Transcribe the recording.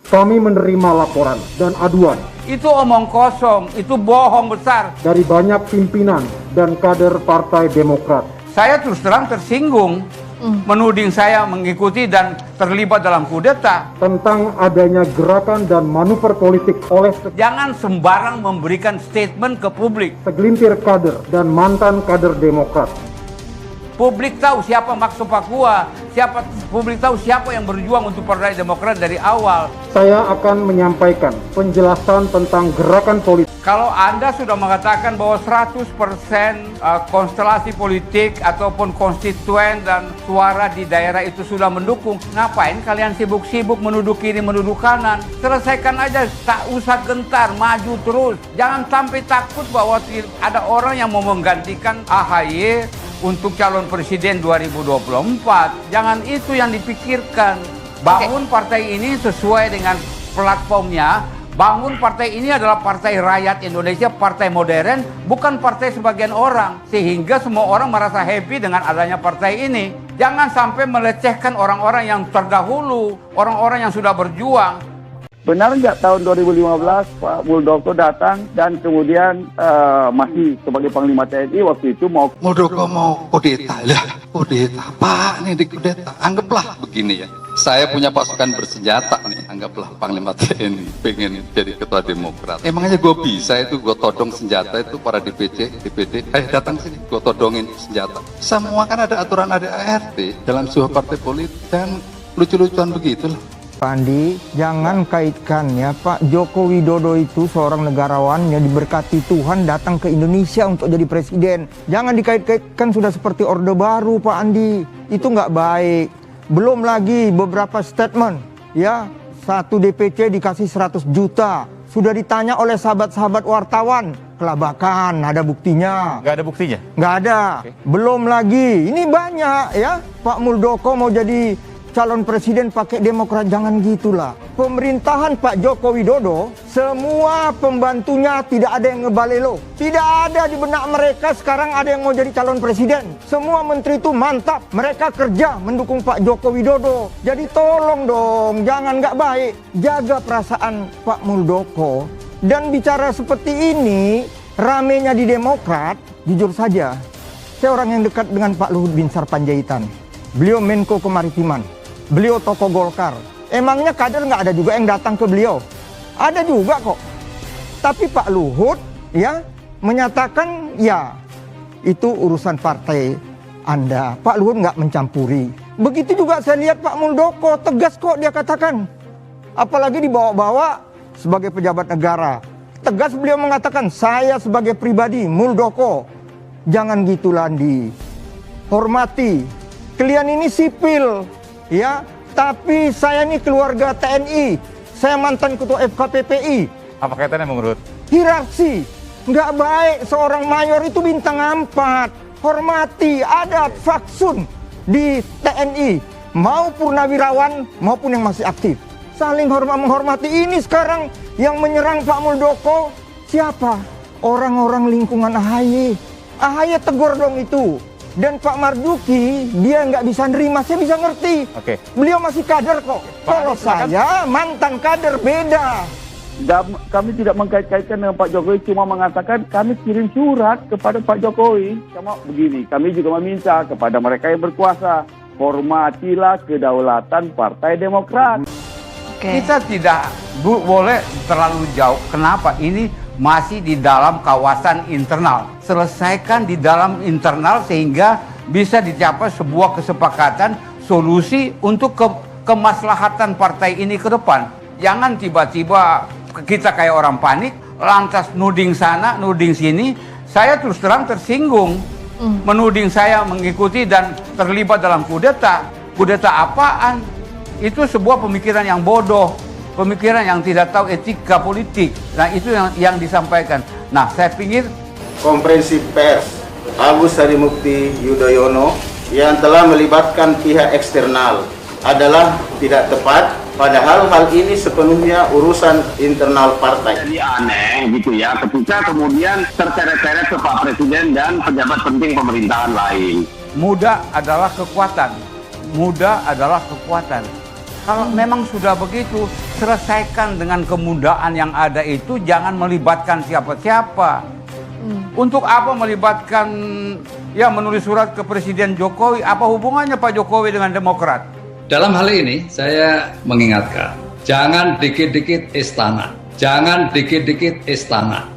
Kami menerima laporan dan aduan Itu omong kosong, itu bohong besar. dari banyak pimpinan dan kader Partai Demokrat Saya terus terang tersinggung menuding saya mengikuti dan terlibat dalam kudeta. tentang adanya gerakan dan manuver politik oleh Jangan sembarang memberikan statement ke publik. segelintir kader dan mantan kader Demokrat. Publik tahu siapa maksud Papua, publik tahu siapa yang berjuang untuk Partai Demokrat dari awal. Saya akan menyampaikan penjelasan tentang gerakan politik Kalau Anda sudah mengatakan bahwa 100% konstelasi politik ataupun konstituen dan suara di daerah itu sudah mendukung, ngapain kalian sibuk-sibuk menuduh kiri, menuduh kanan? Selesaikan aja, tak usah gentar, maju terus. Jangan sampai takut bahwa ada orang yang mau menggantikan AHY untuk calon presiden 2024. Jangan itu yang dipikirkan. Bangun partai ini sesuai dengan platformnya. Bangun partai ini adalah partai rakyat Indonesia, partai modern, bukan partai sebagian orang. Sehingga semua orang merasa happy dengan adanya partai ini. Jangan sampai melecehkan orang-orang yang terdahulu, orang-orang yang sudah berjuang. Benar nggak tahun 2015 Pak Muldoko datang dan kemudian masih sebagai Panglima TNI waktu itu Muldoko mau kudeta lah, kudeta apa nih di kudeta? Anggaplah begini ya, saya punya pasukan bersenjata nih, anggaplah Panglima TNI pengen jadi ketua Demokrat. Emangnya gue bisa itu gue todong senjata itu para DPD, datang sini, gue todongin senjata. Semua kan ada aturan, ada ART dalam sebuah partai politik dan lucu-lucuan begitulah. Pak Andi, jangan kaitkan ya, Pak Joko Widodo itu seorang negarawan yang diberkati Tuhan datang ke Indonesia untuk jadi presiden. Jangan dikait-kaitkan sudah seperti Orde Baru, Pak Andi. Itu nggak baik. Belum lagi beberapa statement, ya, satu DPC dikasih 100 juta. Sudah ditanya oleh sahabat-sahabat wartawan, kelabakan, ada buktinya. Nggak ada buktinya? Nggak ada. Oke. Belum lagi, ini banyak ya, Pak Muldoko mau jadi calon presiden pakai Demokrat, jangan gitulah. Pemerintahan Pak Joko Widodo, semua pembantunya tidak ada yang ngebalelo. Tidak ada di benak mereka sekarang ada yang mau jadi calon presiden. Semua menteri itu mantap, mereka kerja mendukung Pak Joko Widodo. Jadi tolong dong, jangan nggak baik. Jaga perasaan Pak Muldoko. Dan bicara seperti ini, ramenya di Demokrat, jujur saja, saya orang yang dekat dengan Pak Luhut Binsar Panjaitan. Beliau Menko Kemaritiman. Beliau tokoh Golkar. Emangnya kader nggak ada juga yang datang ke beliau? Ada juga kok. Tapi Pak Luhut ya menyatakan ya itu urusan partai Anda. Pak Luhut nggak mencampuri. Begitu juga saya lihat Pak Muldoko, tegas kok dia katakan. Apalagi dibawa-bawa sebagai pejabat negara. Tegas beliau mengatakan, saya sebagai pribadi Muldoko, jangan gitu Landi. Hormati. Kalian ini sipil. Ya, tapi saya ini keluarga TNI, saya mantan ketua FKPPI. Apa kaitannya menurut? Hierarki, nggak baik seorang mayor itu bintang 4. Hormati, ada faksun di TNI, mau purnawirawan maupun yang masih aktif. Saling menghormati. Ini sekarang yang menyerang Pak Muldoko siapa? Orang-orang lingkungan AHY. AHY tegur dong itu. Dan Pak Marzuki, dia nggak bisa nerima, saya bisa ngerti. Oke. Beliau masih kader kok. Kalau saya mantan kader beda. kami tidak mengkait-kaitkan dengan Pak Jokowi, cuma mengatakan kami kirim surat kepada Pak Jokowi. Sama begini, kami juga meminta kepada mereka yang berkuasa, hormatilah kedaulatan Partai Demokrat. Kita tidak boleh terlalu jauh. Kenapa? Ini masih di dalam kawasan internal. Selesaikan di dalam internal sehingga bisa dicapai sebuah kesepakatan, solusi untuk kemaslahatan partai ini ke depan. Jangan tiba-tiba kita kayak orang panik, lantas nuding sana, nuding sini. Saya terus terang tersinggung. Menuding saya mengikuti dan terlibat dalam kudeta. Kudeta apaan? Itu sebuah pemikiran yang bodoh, pemikiran yang tidak tahu etika politik. Nah, itu yang disampaikan. Nah, saya pikir konferensi pers Agus Harimukti Yudhoyono yang telah melibatkan pihak eksternal adalah tidak tepat, padahal hal ini sepenuhnya urusan internal partai. Jadi aneh gitu ya, ketika kemudian terseret-seret ke Pak Presiden dan pejabat penting pemerintahan lain. muda adalah kekuatan. Muda adalah kekuatan. Kalau memang sudah begitu, selesaikan dengan kemudahan yang ada itu, jangan melibatkan siapa-siapa. Untuk apa melibatkan, ya menulis surat ke Presiden Jokowi, apa hubungannya Pak Jokowi dengan Demokrat? Dalam hal ini saya mengingatkan, jangan dikit-dikit istana. Jangan dikit-dikit istana.